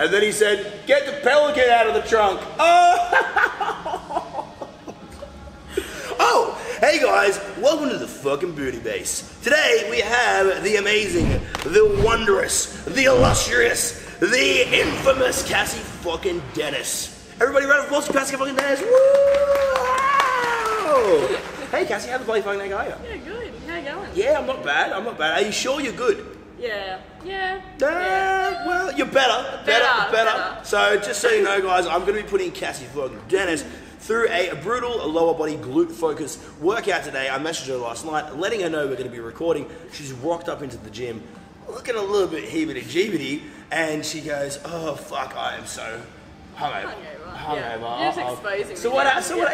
And then he said, get the pelican out of the trunk. Oh! Oh, hey guys, welcome to the fucking booty base. Today we have the amazing, the wondrous, the illustrious, the infamous Cassie fucking Dennis. Everybody round of applause for Cassie fucking Dennis. Woo! Hey Cassie, how the bloody fucking heck are you? Yeah, good. How you going? Yeah, I'm not bad, I'm not bad. Are you sure you're good? Yeah. Well, you're better. So just so you know guys, I'm going to be putting Cassie fucking Dennis through a brutal lower body glute focus workout today. I messaged her last night letting her know we're going to be recording. She's rocked up into the gym looking a little bit heebity-jeebity and she goes, oh fuck, I am so hungover. Yeah. You're just exposing So me. what,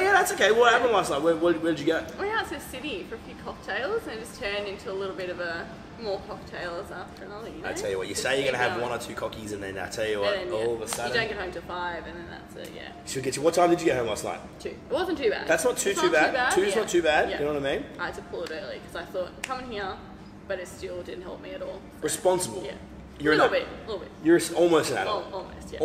yeah, that's okay. What happened last night? Where did you go? We went out to the city for a few cocktails and it just turned into a little bit of a more cocktails after another, you know? I tell you what, you say you're going to have one or two cockies and then I tell you what, then, all of a sudden... You don't get home till 5 and then that's it, yeah. She'll get you. What time did you get home last night? 2. It wasn't too bad. That's not too bad. Two's not too bad, you know what I mean? I had to pull it early because I thought, I'm coming here, but it still didn't help me at all. So. Responsible. Yeah. You're a little bit. You're almost an adult. Almost, yeah.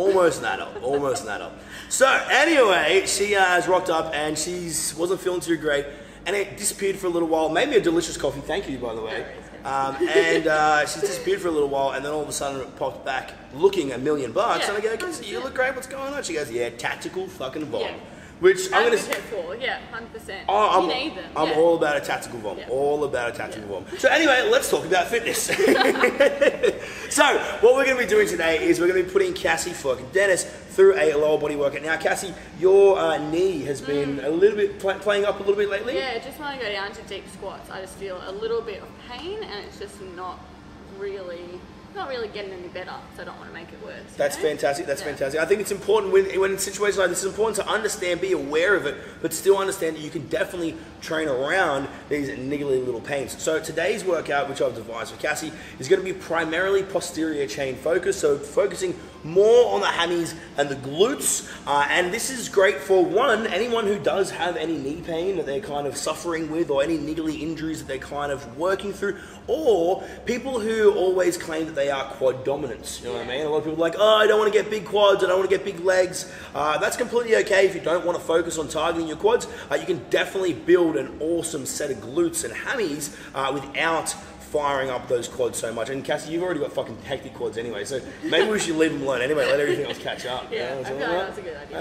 Almost an adult. So anyway, she has rocked up and she wasn't feeling too great and it disappeared for a little while. Made me a delicious coffee, thank you by the way. And she's disappeared for a little while and then all of a sudden it popped back looking $1 million and I go, Cassie, you look great, what's going on? She goes, yeah, tactical fucking vom. Yeah. Which I'm going to... for, yeah, 100%. Oh, you need them. I'm all about a tactical vom. Yeah. All about a tactical vom. So anyway, let's talk about fitness. So what we're going to be doing today is we're going to be putting Cassie fucking Dennis through a lower body workout. Now, Cassie, your knee has been a little bit playing up a little bit lately. Yeah, just when I go down to deep squats, I just feel a little bit of pain, and it's just not really getting any better, so I don't want to make it worse. That's fantastic, fantastic. I think it's important when in situations like this, it's important to understand, be aware of it, but still understand that you can definitely train around these niggly little pains. So today's workout, which I've devised for Cassie, is going to be primarily posterior chain focus, so focusing more on the hammies and the glutes, and this is great for anyone who does have any knee pain that they're kind of suffering with, or any niggly injuries that they're kind of working through, or people who always claim that they are quad dominants, you know what I mean? A lot of people are like, oh, I don't want to get big quads, I don't want to get big legs. That's completely okay if you don't want to focus on targeting your quads. You can definitely build an awesome set of glutes and hammies without firing up those quads so much. And Cassie, you've already got fucking hectic quads anyway, so maybe we should leave them alone anyway, let everything else catch up. Yeah, I feel like that's a good idea.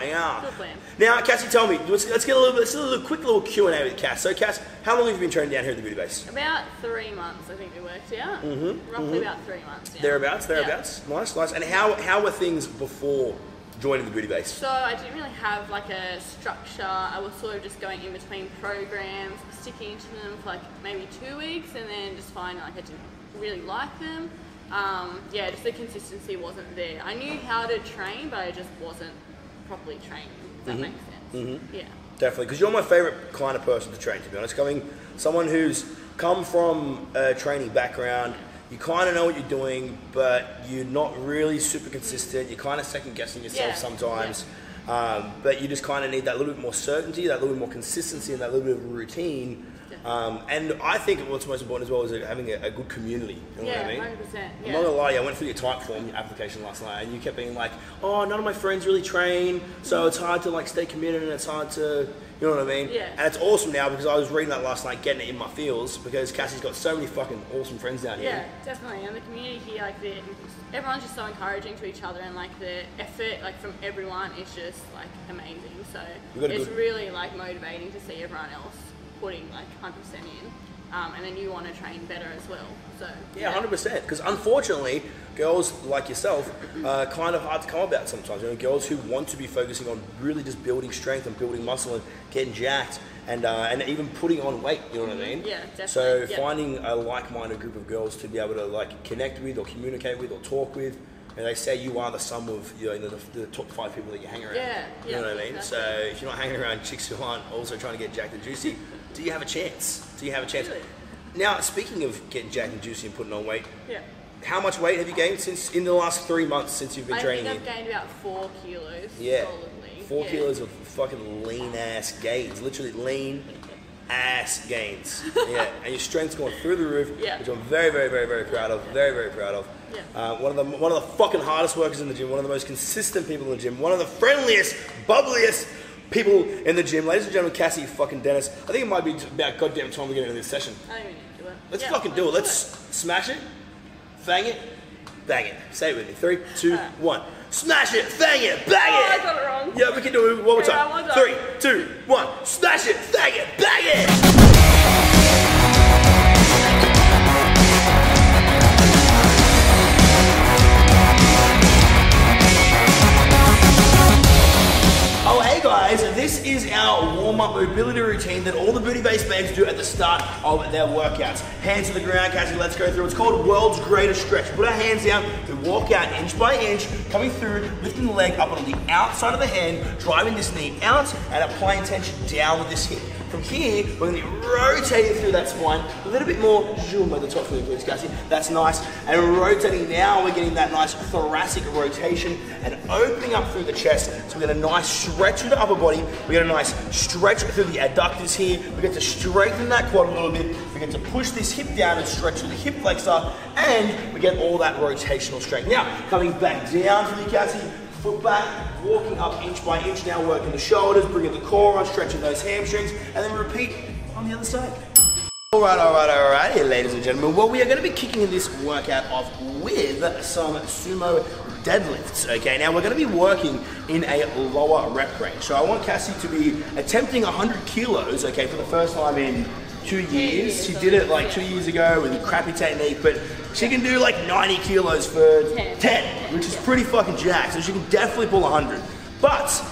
Yeah. Good plan. Now, Cassie, tell me, let's get a quick little Q&A with Cass. So, Cass, how long have you been training down here at the Booty Base? About 3 months, I think we worked out. Roughly about 3 months. Yeah. Thereabouts. Yeah. Nice. And how were things before joining the Booty Base? So I didn't really have like a structure. I was sort of just going in between programs, sticking to them for like maybe 2 weeks, and then just finding like I didn't really like them. Yeah, just the consistency wasn't there. I knew how to train, but I just wasn't properly training. Does that make sense? Yeah. Definitely, because you're my favorite kind of person to train, to be honest. Someone who's come from a training background. You kind of know what you're doing, but you're not really super consistent. You're kind of second guessing yourself sometimes. But you just kind of need that little bit more certainty, that little bit more consistency, and that little bit of routine. And I think what's most important as well is having a good community. You know what I mean? 100%. I'm not gonna lie, I went through your Typeform application last night, and you kept being like, "Oh, none of my friends really train, so it's hard to like stay committed, and it's hard to." You know what I mean? Yeah. And it's awesome now because I was reading that last night, getting it in my feels, because Cassie's got so many fucking awesome friends down here. Yeah, definitely. And the community here, like everyone's just so encouraging to each other, and like the effort, like from everyone, is just like amazing. So it's really like motivating to see everyone else putting like 100% in, and then you want to train better as well. So yeah, 100%. Because unfortunately, girls like yourself are kind of hard to come about sometimes. You know, girls who want to be focusing on really just building strength and building muscle and getting jacked and even putting on weight. You know what I mean? Yeah, definitely. So finding a like-minded group of girls to be able to like connect with or communicate with or talk with. And they say you are the sum of the top 5 people that you hang around. Yeah, you know what I mean? Exactly. So if you're not hanging around chicks who aren't also trying to get jacked and juicy, do you have a chance? Really? Now, speaking of getting jacked and juicy and putting on weight, how much weight have you gained in the last 3 months since you've been training? I think I've gained about 4 kilos. Yeah, solidly. 4 kilos of fucking lean ass gains, literally lean ass gains. Yeah, and your strength's going through the roof, which I'm very, very, very, very proud of. Very, very proud of. One of the fucking hardest workers in the gym, one of the most consistent people in the gym, one of the friendliest, bubbliest people in the gym. Ladies and gentlemen, Cassie fucking Dennis. I think it might be about goddamn time we get into this session. I don't even need to do it. Let's fucking do it. Let's smash it, fang it, bang it. Say it with me. 3, 2, 1. Smash it, fang it, bang it. I got it wrong. Yeah, we can do it one more time. 3, 2, 1. Smash it, fang it, bang it. Oh, hey guys, this is our warm-up mobility routine that all the booty-based babes do at the start of their workouts. Hands to the ground, Cassie, let's go through. It's called World's Greatest Stretch. Put our hands down, we walk out inch by inch, coming through, lifting the leg up on the outside of the hand, driving this knee out, and applying tension down with this hip. From here, we're going to be rotating through that spine, a little bit more zoom at the top for you, please, Cassie. That's nice. And rotating now, we're getting that nice thoracic rotation and opening up through the chest. So we get a nice stretch through the upper body. We get a nice stretch through the adductors here. We get to strengthen that quad a little bit. We get to push this hip down and stretch through the hip flexor. And we get all that rotational strength. Now, coming back down for you, Cassie. Foot back, walking up inch by inch, now working the shoulders, bringing the core on, stretching those hamstrings, and then repeat on the other side. Alright, here, ladies and gentlemen. Well, we are going to be kicking this workout off with some sumo deadlifts, okay? Now, we're going to be working in a lower rep range. So I want Cassie to be attempting 100 kilos, okay, for the first time in 2 years. She did it like 2 years ago with a crappy technique, but she can do like 90 kilos for 10, which is pretty fucking jacked. So she can definitely pull 100. But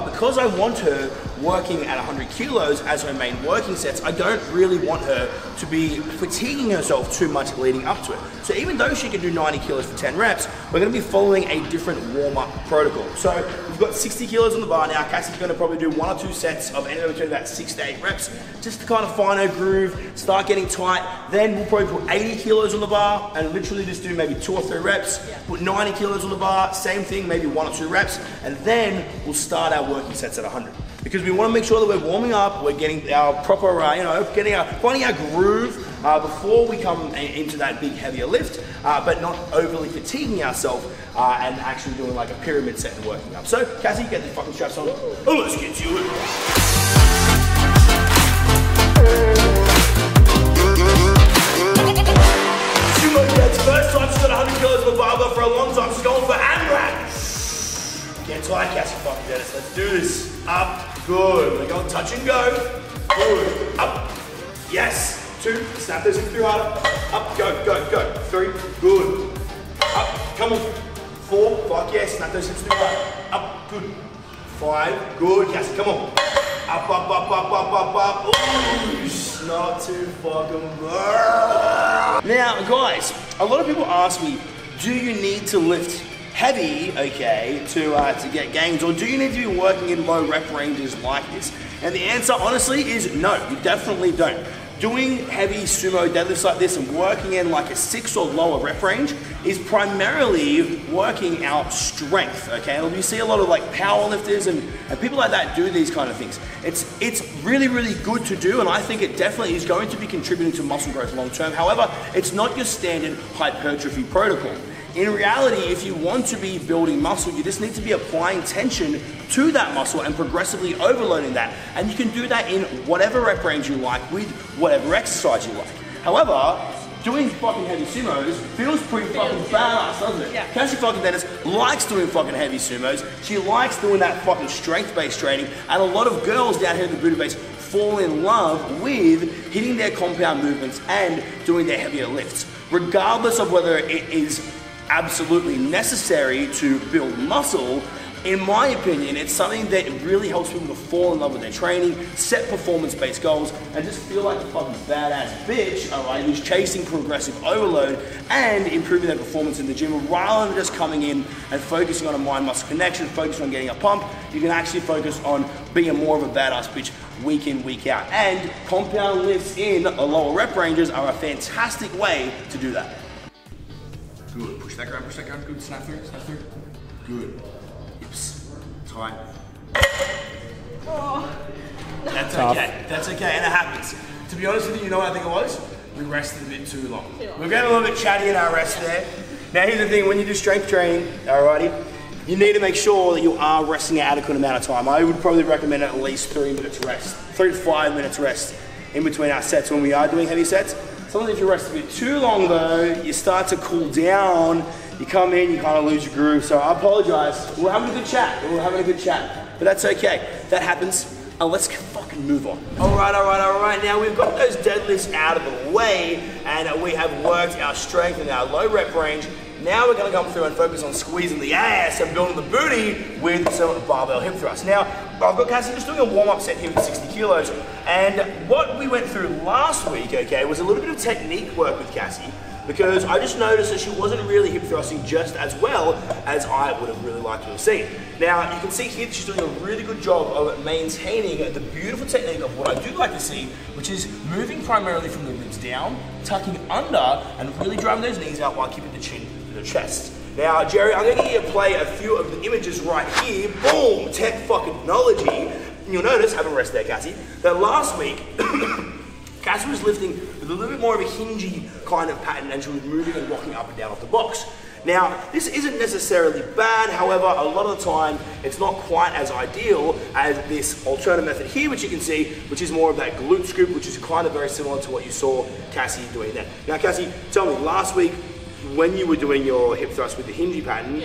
because I want her working at 100 kilos as her main working sets, I don't really want her to be fatiguing herself too much leading up to it. So even though she can do 90 kilos for 10 reps, we're going to be following a different warm-up protocol. So we've got 60 kilos on the bar now. Cassie's going to probably do 1 or 2 sets of anywhere between about 6 to 8 reps, just to kind of find her groove, start getting tight. Then we'll probably put 80 kilos on the bar and literally just do maybe 2 or 3 reps. Put 90 kilos on the bar, same thing, maybe 1 or 2 reps, and then we'll start our working sets at 100. Because we want to make sure that we're warming up, we're getting our proper, finding our groove before we come into that big heavier lift, but not overly fatiguing ourselves and actually doing like a pyramid set and working up. So, Cassie, get the fucking straps on. Oh, let's get to it. Sumo deads, first time she's got 100 kilos of a barbell for a long time. She's going for AMRAP. Get tight, Cassie fucking Dennis. Let's do this. Up, good. We're going touch and go. Good. Up. Yes. 2. Snap those hips through harder. Up. Go, go, go. 3. Good. Up. Come on. 4. Fuck yes. Snap those hips through harder. Up. Good. 5. Good. Cassie, come on. Up, up, up, up, up, up, up. Ooh, not too fucking bad. Now, guys, a lot of people ask me, do you need to lift heavy, okay, to get gains, or do you need to be working in low rep ranges like this? And the answer, honestly, is no, you definitely don't. Doing heavy sumo deadlifts like this and working in like a 6 or lower rep range is primarily working out strength, okay? And you see a lot of like power lifters and people like that do these kind of things. It's really, really good to do, and I think it definitely is going to be contributing to muscle growth long term. However, it's not your standard hypertrophy protocol. In reality, if you want to be building muscle, you just need to be applying tension to that muscle and progressively overloading that. And you can do that in whatever rep range you like with whatever exercise you like. However, doing fucking heavy sumos feels pretty fucking badass, doesn't it? Yeah. Cassie fucking Dennis likes doing fucking heavy sumos. She likes doing that fucking strength-based training. And a lot of girls down here in the Buddha base fall in love with hitting their compound movements and doing their heavier lifts. Regardless of whether it is absolutely necessary to build muscle, in my opinion, it's something that really helps people to fall in love with their training, set performance-based goals, and just feel like a fucking badass bitch, alright, who's chasing progressive overload and improving their performance in the gym rather than just coming in and focusing on a mind-muscle connection, focusing on getting a pump. You can actually focus on being more of a badass bitch week in, week out. And compound lifts in lower rep ranges are a fantastic way to do that. Good. Push that ground, good. Snap through, Good. Hips tight. Oh. That's okay, and it happens. To be honest with you, you know what I think it was? we rested a bit too long. We're getting a little bit chatty in our rest there. Now here's the thing, when you do strength training, alrighty, you need to make sure that you are resting an adequate amount of time. I would probably recommend at least 3 minutes rest, 3 to 5 minutes rest in between our sets when we are doing heavy sets. Sometimes if you rest a bit too long though, you start to cool down, you come in, you kind of lose your groove. So I apologize. We're having a good chat. But that's okay. That happens. Let's fucking move on. All right. Now we've got those deadlifts out of the way and we have worked our strength in our low rep range. Now we're going to come through and focus on squeezing the ass and building the booty with some barbell hip thrusts. Now, I've got Cassie just doing a warm-up set here with 60 kilos. And what we went through last week, okay, was a little bit of technique work with Cassie, because I just noticed that she wasn't really hip thrusting just as well as I would have really liked to have seen. Now, you can see here that she's doing a really good job of maintaining the beautiful technique of what I do like to see, which is moving primarily from the ribs down, tucking under, and really driving those knees out while keeping the chin to the chest. Now, Jerry, I'm going to get you to play a few of the images right here. Boom! Tech fucking technology. You'll notice, have a rest there, Cassie, that last week, Cassie was lifting with a little bit more of a hingey kind of pattern, and she was moving and rocking up and down off the box. Now, this isn't necessarily bad, however, a lot of the time, it's not quite as ideal as this alternative method here, which you can see, which is more of that glute scoop, which is kind of very similar to what you saw Cassie doing there. Now, Cassie, tell me, last week, when you were doing your hip thrust with the hingey pattern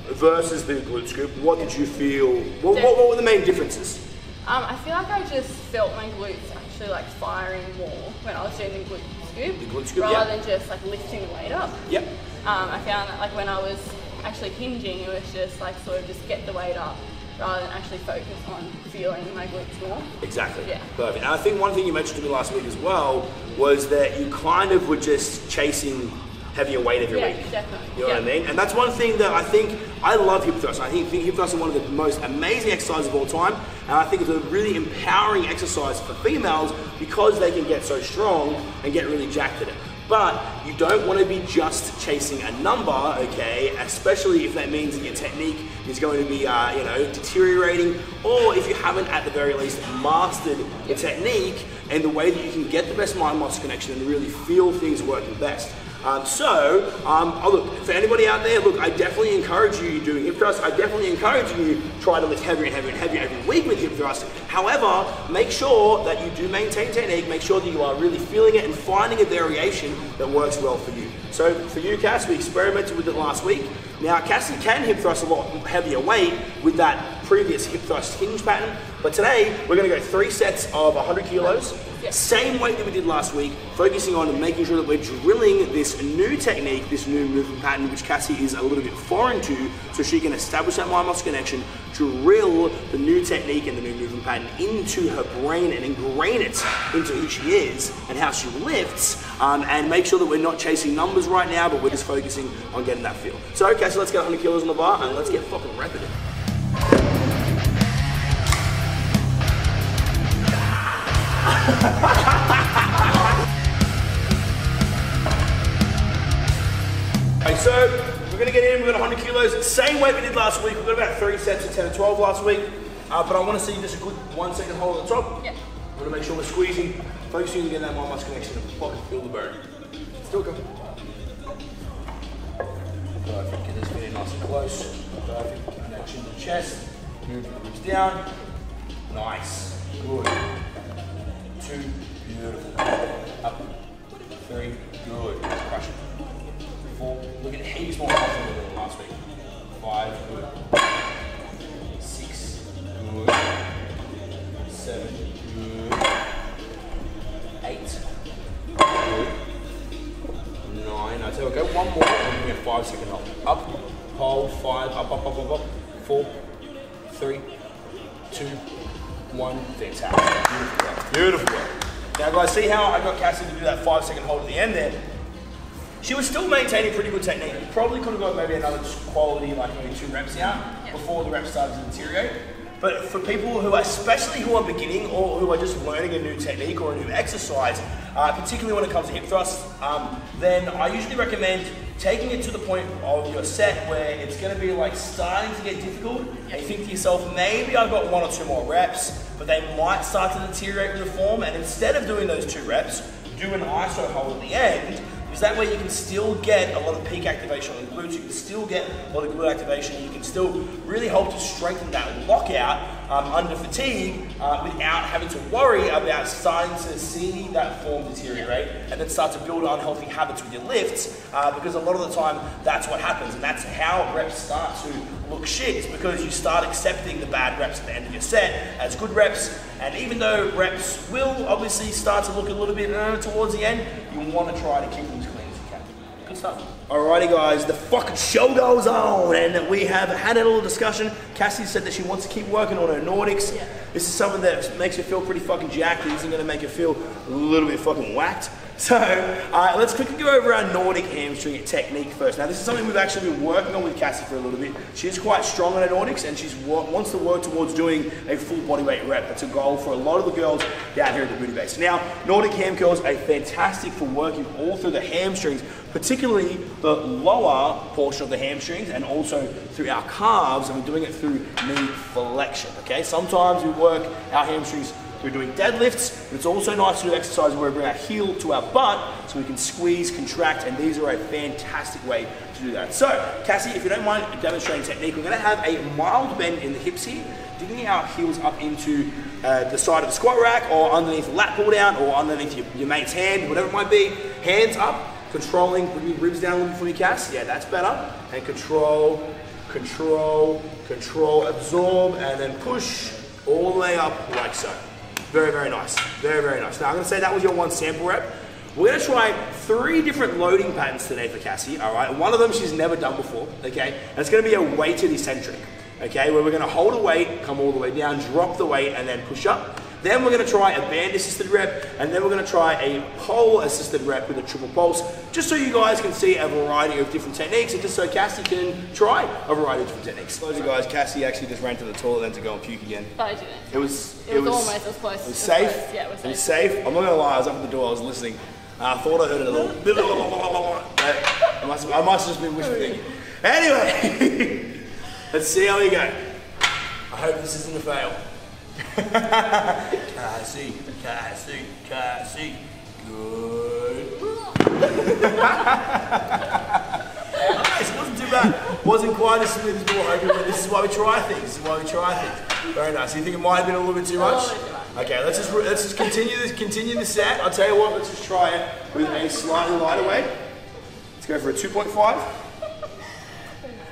versus the glute scoop, what did you feel, what were the main differences? I feel like I just felt my glutes actually like firing more when I was doing the glute scoop, rather than just like lifting the weight up. Yep. I found that like when I was actually hinging, it was just like sort of just get the weight up rather than actually focus on feeling my glutes more. Exactly. Yeah. Perfect. And I think one thing you mentioned to me last week as well was that you kind of were just chasing heavier weight every week. Yeah, definitely. You know what I mean? And that's one thing that I think, I love hip thrust. I think hip thrust is one of the most amazing exercises of all time. And I think it's a really empowering exercise for females because they can get so strong and get really jacked at it. But you don't want to be just chasing a number, okay? Especially if that means that your technique is going to be, deteriorating, or if you haven't, at the very least, mastered the technique and the way that you can get the best mind-muscle connection and really feel things working best. Look, for anybody out there, look, I definitely encourage you doing hip thrust. I definitely encourage you to try to lift heavier and heavier and heavier every week with hip thrust. However, make sure that you do maintain technique, make sure that you are really feeling it and finding a variation that works well for you. So for you, Cass, we experimented with it last week. Now, Cassie can hip thrust a lot heavier weight with that previous hip thrust hinge pattern, but today we're going to go 3 sets of 100 kilos, same weight that we did last week, focusing on making sure that we're drilling this new technique, this new movement pattern, which Cassie is a little bit foreign to, so she can establish that mind-muscle connection, drill the new technique and the new movement pattern into her brain and ingrain it into who she is and how she lifts, and make sure that we're not chasing numbers right now, but we're just focusing on getting that feel. So, okay, so let's get 100 kilos on the bar and let's get fucking rapid. Okay, so we're gonna get in, we've got 100 kilos, same weight we did last week. We've got about 3 sets of 10 and 12 last week, but I wanna see just a good 1 second hold at the top. Yeah. We're gonna make sure we're squeezing, focusing on getting that mind-muscle connection and fucking feel the burn. Still go. Perfect, get this feeling nice and close. Perfect, connection to the chest. Move the ribs down. Nice, good. 2, beautiful. Up, 3, good. Crush it. 4, look at heaps more confident than last week. 5, good. 6, good. 7, good. 8, good. 9, I tell you, go one more and we get 5 second hold. Up, hold, 5, up. 4, 3, 2, 1, fantastic. Beautiful work. Now guys, see how I got Cassie to do that 5 second hold at the end there? She was still maintaining pretty good technique. You probably could have got maybe another quality, like maybe 2 reps out before the reps started to deteriorate. But for people who, especially who are beginning or who are just learning a new technique or a new exercise, particularly when it comes to hip thrust, then I usually recommend taking it to the point of your set where it's going to be like starting to get difficult, and you think to yourself, maybe I've got 1 or 2 more reps, but they might start to deteriorate with the form, and instead of doing those 2 reps, do an iso hold at the end, because that way you can still get a lot of peak activation on the glutes, you can still get a lot of glute activation, you can still really help to strengthen that lockout under fatigue without having to worry about starting to see that form deteriorate and then start to build unhealthy habits with your lifts, because a lot of the time that's what happens, and that's how reps start to look shit. It's because you start accepting the bad reps at the end of your set as good reps, and even though reps will obviously start to look a little bit towards the end, you want to try to keep them as clean as you can. Good stuff. Alrighty guys, the fucking show goes on, and we have had a little discussion. Cassie said that she wants to keep working on her Nordics. Yeah. This is something that makes her feel pretty fucking jacked. It isn't going to make her feel a little bit fucking whacked. So, let's quickly go over our Nordic hamstring technique first. Now, this is something we've actually been working on with Cassie for a little bit. She is quite strong on her Nordics, and she wants to work towards doing a full bodyweight rep. That's a goal for a lot of the girls down here at the Booty Base. Now, Nordic Ham Curls are fantastic for working all through the hamstrings, particularly the lower portion of the hamstrings, and also through our calves, and we're doing it through knee flexion, okay? Sometimes we work our hamstrings through doing deadlifts, but it's also nice to do exercises where we bring our heel to our butt so we can squeeze, contract, and these are a fantastic way to do that. So, Cassie, if you don't mind demonstrating technique, we're gonna have a mild bend in the hips here, digging our heels up into the side of the squat rack, or underneath the lat pull down, or underneath your mate's hand, whatever it might be. Hands up, controlling, bring your ribs down a little bit for me, Cass. Yeah, that's better. And control, control, control, absorb, and then push all the way up like so. Very, very nice. Very, very nice. Now, I'm going to say that was your one sample rep. We're going to try 3 different loading patterns today for Cassie, all right? One of them she's never done before, okay? And it's going to be a weighted eccentric, okay? Where we're going to hold a weight, come all the way down, drop the weight, and then push up. Then we're going to try a band-assisted rep, and then we're going to try a pole-assisted rep with a triple pulse, just so you guys can see a variety of different techniques, and just so Cassie can try a variety of different techniques. So guys, Cassie actually just ran to the toilet then to go and puke again. But I didn't. It was almost as close. It was safe. Yeah, it was safe. It was safe. I'm not going to lie, I was up at the door, I was listening. I thought I heard it a little. I must have just been whispering. Anyway, let's see how we go. I hope this isn't a fail. Cassie, Cassie, Cassie. Good. Nice, wasn't too bad. Wasn't quite as smooth as we were hoping, but this is why we try things. This is why we try things. Very nice. You think it might have been a little bit too much? Okay, let's just continue the set. I'll tell you what, let's just try it with a slightly lighter weight. Let's go for a 2.5.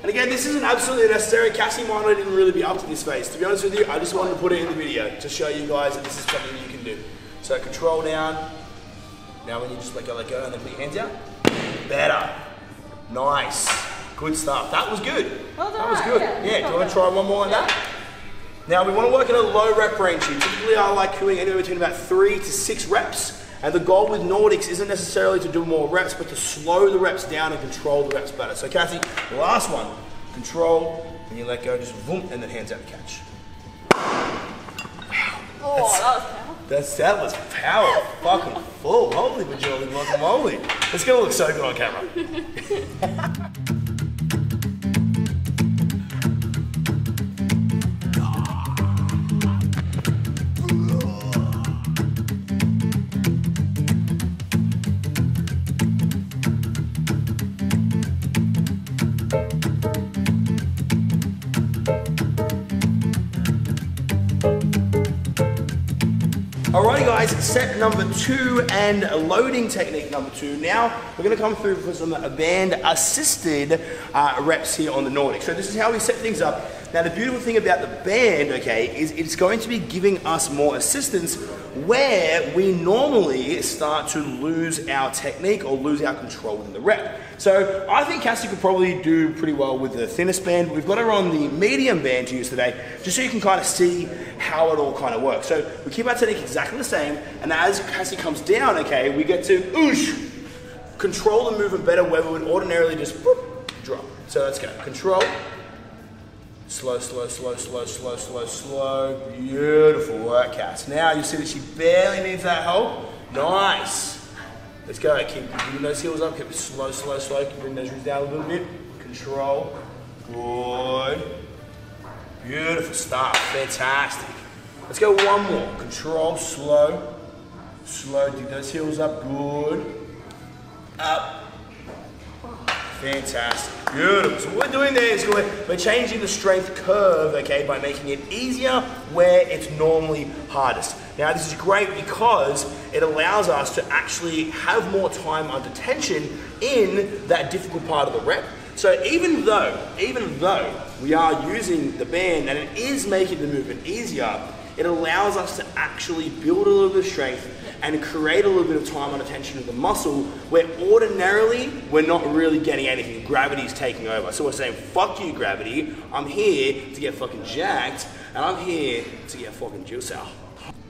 And again, this isn't absolutely necessary. Cassie might not even really be up to this phase. To be honest with you, I just wanted to put it in the video to show you guys that this is something you can do. So control down. Now when you just let go, and then put your hands out. Better. Nice. Good stuff. That was good. Well done. That was good. Yeah, do you want to try one more like that? Now we want to work in a low rep range here. Typically I like doing anywhere between about 3 to 6 reps. And the goal with Nordics isn't necessarily to do more reps, but to slow the reps down and control the reps better. So Cassie, the last one, control, and you let go, just boom, and then hands out to catch. Oh, that was powerful. That was power fucking full. Holy majorly guacamole. It's gonna look so good on camera. Alrighty guys, set number 2 and loading technique number 2. Now we're going to come through for some band assisted reps here on the Nordic. So this is how we set things up. Now the beautiful thing about the band, okay, is it's going to be giving us more assistance where we normally start to lose our technique or lose our control in the rep. So I think Cassie could probably do pretty well with the thinnest band. We've got her on the medium band to use today, just so you can kind of see how it all kind of works. So we keep our technique exactly the same, and as Cassie comes down, okay, we get to oosh, control the movement better where we would ordinarily just whoop, drop. So let's go. Control. Slow, slow, slow, slow, slow, slow, slow. Beautiful work, Cass. Now you see that she barely needs that help. Nice. Let's go. Keep bringing those heels up. Keep it slow, slow, slow. Keep bringing those ribs down a little bit. Control. Good. Beautiful stuff. Fantastic. Let's go one more. Control, slow. Slow, dig those heels up, good. Up. Fantastic, beautiful. So what we're doing there is we're changing the strength curve, okay, by making it easier where it's normally hardest. Now this is great because it allows us to actually have more time under tension in that difficult part of the rep. So even though we are using the band and it is making the movement easier, it allows us to actually build a little bit of strength and create a little bit of time under tension of the muscle where ordinarily we're not really getting anything. Gravity's taking over. So we're saying, fuck you, gravity. I'm here to get fucking jacked and I'm here to get fucking juice out.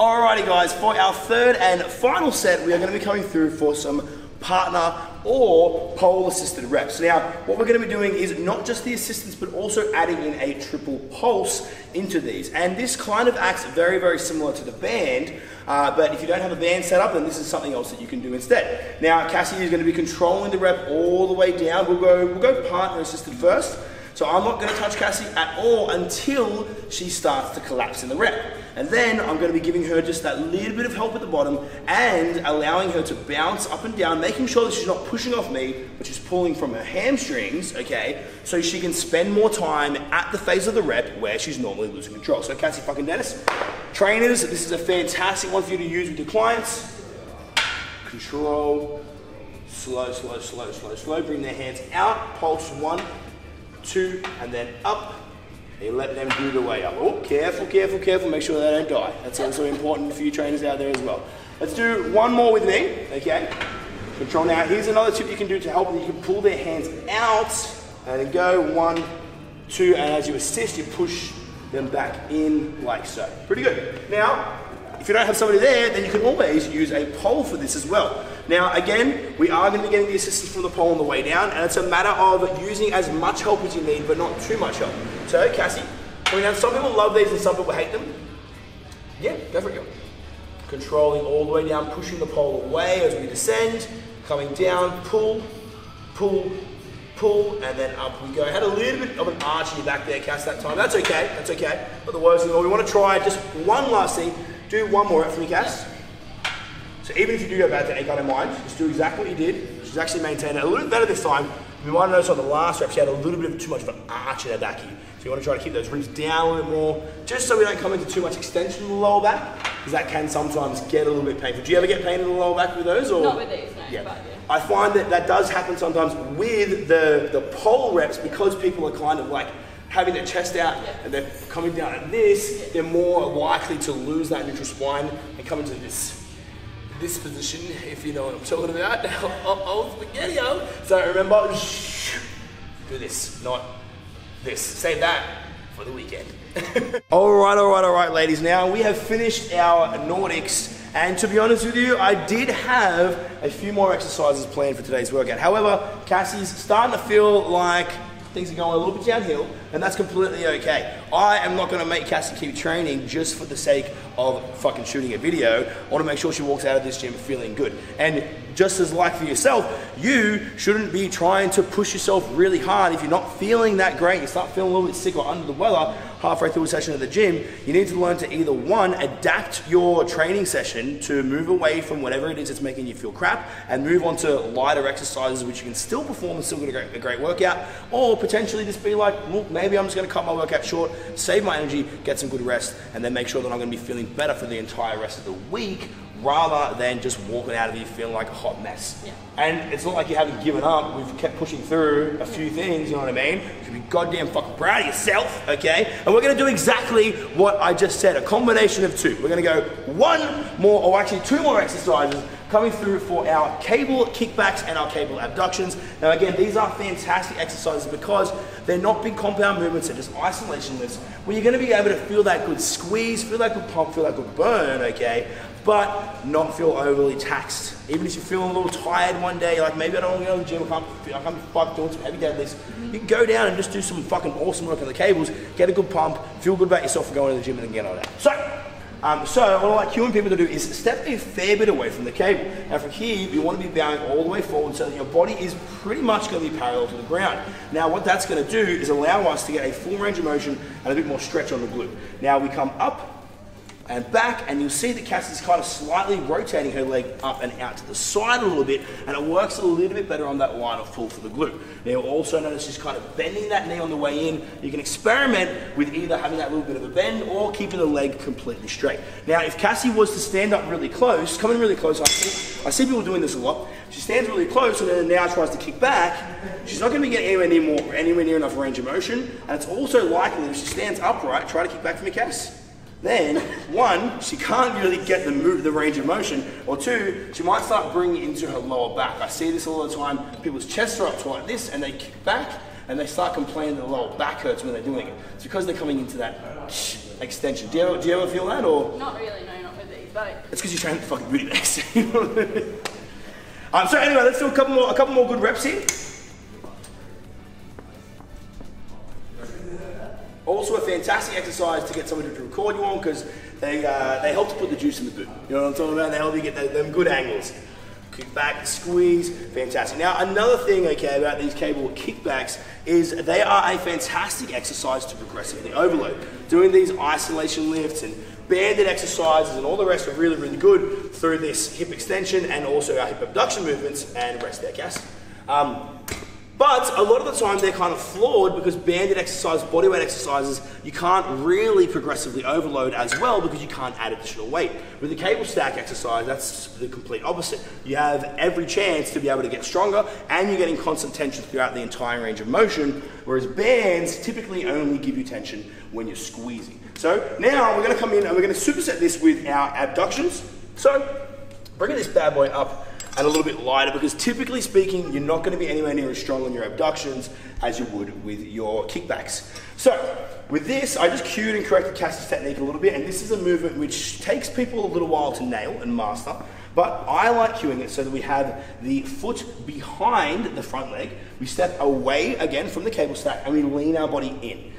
Alrighty guys, for our third and final set, we are going to be coming through for some partner or pole assisted reps. Now, what we're going to be doing is not just the assistance, but also adding in a triple pulse into these. And this kind of acts very, very similar to the band, but if you don't have a band set up, then this is something else that you can do instead. Now, Cassie is going to be controlling the rep all the way down. We'll go partner assisted first. So I'm not going to touch Cassie at all until she starts to collapse in the rep. And then I'm going to be giving her just that little bit of help at the bottom and allowing her to bounce up and down, making sure that she's not pushing off me, but she's pulling from her hamstrings, okay, so she can spend more time at the phase of the rep where she's normally losing control. So Cassie fucking Dennis, trainers, this is a fantastic one for you to use with your clients. Control, slow, slow, slow, slow, slow. Bring their hands out, pulse 1, 2, and then up. You let them do the way up. Oh, careful, careful, careful. Make sure they don't die. That's also important for you trainers out there as well. Let's do one more with me, okay? Control now. Here's another tip you can do to help them. You can pull their hands out and then go 1, 2, and as you assist, you push them back in like so. Pretty good. Now, if you don't have somebody there, then you can always use a pole for this as well. Now, again, we are going to be getting the assistance from the pole on the way down, and it's a matter of using as much help as you need, but not too much help. So, Cassie, some people love these and some people hate them. Yeah, go for it. Controlling all the way down, pushing the pole away as we descend, coming down, pull, pull, pull, and then up we go. Had a little bit of an arch in your back there, Cass, that time. That's okay, that's okay. Not the worst thing. We want to try just one last thing. Do one more rep for me, Cass. So even if you do go bad technique, I don't mind. Just do exactly what you did. She's actually maintained it a little bit better this time. You might notice on the last rep, she had a little bit of too much of an arch in her back here. So you want to try to keep those ribs down a little bit more, just so we don't come into too much extension in the lower back, because that can sometimes get a little bit painful. Do you ever get pain in the lower back with those? Or? Not with these, no. Yeah. But yeah. I find that that does happen sometimes with the pole reps, because people are kind of like having their chest out and they're coming down at this, they're more likely to lose that neutral spine and come into this position, if you know what I'm talking about. Old spaghetti-o. So remember, do this, not this. Save that for the weekend. All right, ladies. Now we have finished our Nordics, and to be honest with you, I did have a few more exercises planned for today's workout. However, Cassie's starting to feel like things are going a little bit downhill, and that's completely okay. I am not going to make Cassie keep training just for the sake of fucking shooting a video. I want to make sure she walks out of this gym feeling good. And just as like for yourself, you shouldn't be trying to push yourself really hard if you're not feeling that great. You start feeling a little bit sick or under the weather halfway through a session at the gym. You need to learn to either one, adapt your training session to move away from whatever it is that's making you feel crap and move on to lighter exercises which you can still perform and still get a great workout, or potentially just be like, well, maybe I'm just going to cut my workout short, save my energy, get some good rest, and then make sure that I'm going to be feeling better for the entire rest of the week, rather than just walking out of here feeling like a hot mess. Yeah. And it's not like you haven't given up. We've kept pushing through a few things, you know what I mean? You should be goddamn fucking proud of yourself, okay? And we're gonna do exactly what I just said, a combination of two. We're gonna go one more, or actually two more exercises coming through for our cable kickbacks and our cable abductions. Now again, these are fantastic exercises because they're not big compound movements, they're just isolation lifts, where you're gonna be able to feel that good squeeze, feel that good pump, feel that good burn, okay? But not feel overly taxed. Even if you're feeling a little tired one day, like maybe I don't want to go to the gym, I can't fuck doing some heavy deadlifts, you can go down and just do some fucking awesome work on the cables, get a good pump, feel good about yourself for going to the gym and then get on that. So what I like human people to do is step a fair bit away from the cable. Now from here, you want to be bowing all the way forward so that your body is pretty much going to be parallel to the ground. Now what that's going to do is allow us to get a full range of motion and a bit more stretch on the glute. Now we come up, and back, and you'll see that Cassie's kind of slightly rotating her leg up and out to the side a little bit, and it works a little bit better on that line of pull for the glute. Now you'll also notice she's kind of bending that knee on the way in. You can experiment with either having that little bit of a bend or keeping the leg completely straight. Now if Cassie was to stand up really close, come in really close, I see people doing this a lot. She stands really close and then now tries to kick back. She's not going to be getting anywhere near enough range of motion, and it's also likely that if she stands upright, try to kick back from your Cass. Then, one, she can't really get the range of motion, or two, she might start bringing it into her lower back. I see this all the time. People's chests are up to like this, and they kick back, and they start complaining that the lower back hurts when they're doing it. It's because they're coming into that extension. Do you ever feel that, or? Not really, no, not with these, but... It's because you're training the fucking booty bags. So anyway, let's do a couple more good reps here. Also a fantastic exercise to get somebody to record you on, because they help to put the juice in the boot. You know what I'm talking about? They help you get them good angles. Kick back, squeeze, fantastic. Now another thing, okay, about these cable kickbacks is they are a fantastic exercise to progressively overload. Doing these isolation lifts and banded exercises and all the rest are really, really good through this hip extension and also our hip abduction movements, and rest there, Cass. But a lot of the time they're kind of flawed, because banded exercise, bodyweight exercises, you can't really progressively overload as well because you can't add additional weight. With the cable stack exercise, that's the complete opposite. You have every chance to be able to get stronger, and you're getting constant tension throughout the entire range of motion, whereas bands typically only give you tension when you're squeezing. So now we're going to come in and we're going to superset this with our abductions. So bringing this bad boy up and a little bit lighter, because typically speaking, you're not going to be anywhere near as strong on your abductions as you would with your kickbacks. So with this, I just cued and corrected Cassie's technique a little bit, and this is a movement which takes people a little while to nail and master, but I like cueing it so that we have the foot behind the front leg, we step away again from the cable stack, and we lean our body in.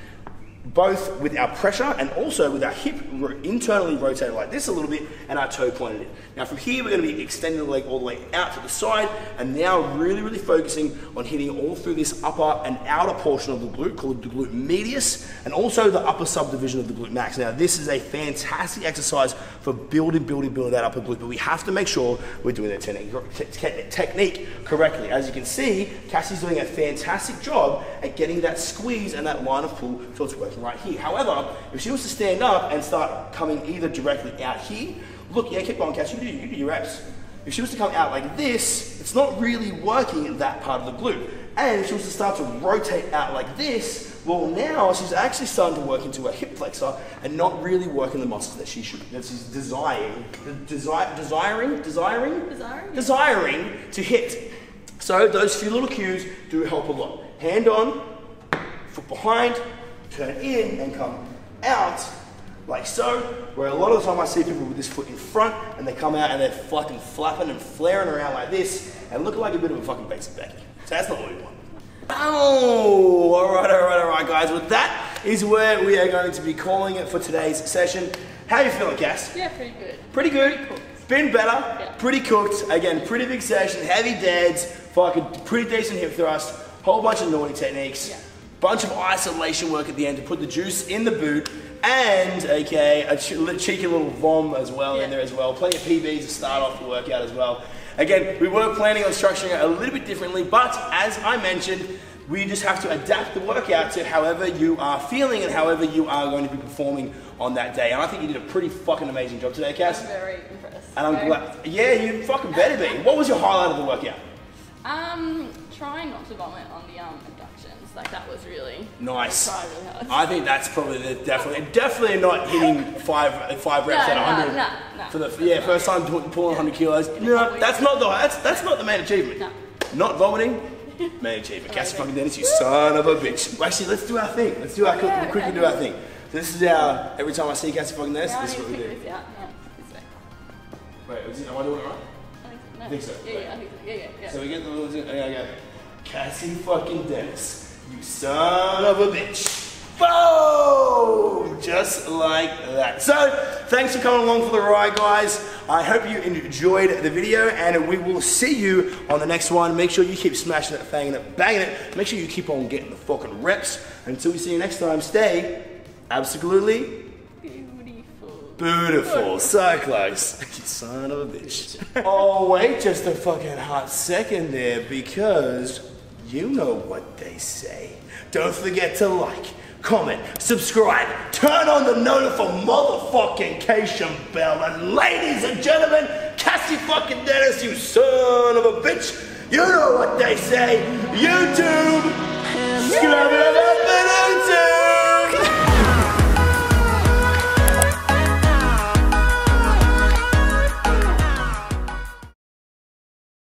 Both with our pressure and also with our hip internally rotated like this a little bit, and our toe pointed in. Now from here we're going to be extending the leg all the way out to the side, and now really, really focusing on hitting all through this upper and outer portion of the glute called the glute medius, and also the upper subdivision of the glute max. Now this is a fantastic exercise for building that upper glute, but we have to make sure we're doing the technique correctly. As you can see, Cassie's doing a fantastic job at getting that squeeze and that line of pull till it's working right here. However, if she was to stand up and start coming either directly out here, look, yeah, keep going, Cass, you do your reps. If she was to come out like this, it's not really working in that part of the glute. And if she was to start to rotate out like this, well now she's actually starting to work into her hip flexor and not really working the muscles that she's desiring to hit. So those few little cues do help a lot. Hand on, foot behind, turn in and come out like so, where a lot of the time I see people with this foot in front and they come out and they're fucking flapping and flaring around like this and looking like a bit of a fucking basic Becky. So that's not what we want. Oh, all right, guys. Well, that is where we are going to be calling it for today's session. How are you feeling, Cass? Yeah, pretty good. Pretty good? Pretty cooked. Been better, yeah. Pretty cooked. Again, pretty big session, heavy deads, fucking pretty decent hip thrust, whole bunch of Nordic techniques. Yeah. Bunch of isolation work at the end to put the juice in the boot, and okay, a cheeky little vom as well in there as well. Plenty of PBs to start off the workout as well. Again, we were planning on structuring it a little bit differently, but as I mentioned, we just have to adapt the workout to however you are feeling and however you are going to be performing on that day. And I think you did a pretty fucking amazing job today, Cass. I'm very impressed. And I'm glad. Yeah, you fucking better be. What was your highlight of the workout? Trying not to vomit on the abductions. Like that was really nice. Really hard. I think that's probably definitely not hitting five reps at 100. No. For the first time pulling 100 kilos. No, that's not the main achievement. No. Not vomiting, main achievement. Cassie fucking Dennis, you son of a bitch. Well, actually, let's do our thing. Let's do our quickly do our thing. So this is our every time I see Cassie fucking Dennis, this is what we do. This out. Wait, am I doing it right? I think so. Yeah, I think so. Yeah. So we get the little thing. Okay. Cassie fucking Dennis, you son of a bitch. Boom! Just like that. So, thanks for coming along for the ride, guys. I hope you enjoyed the video, and we will see you on the next one. Make sure you keep smashing it, banging it, banging it. Make sure you keep on getting the fucking reps. Until we see you next time, stay absolutely beautiful. Beautiful, so close. You son of a bitch. Oh, wait just a fucking hot second there, because you know what they say. Don't forget to like, comment, subscribe, turn on the notification bell, and ladies and gentlemen, Cassie fucking Dennis, you son of a bitch, you know what they say. YouTube, Schlabababbadooooootuuuube.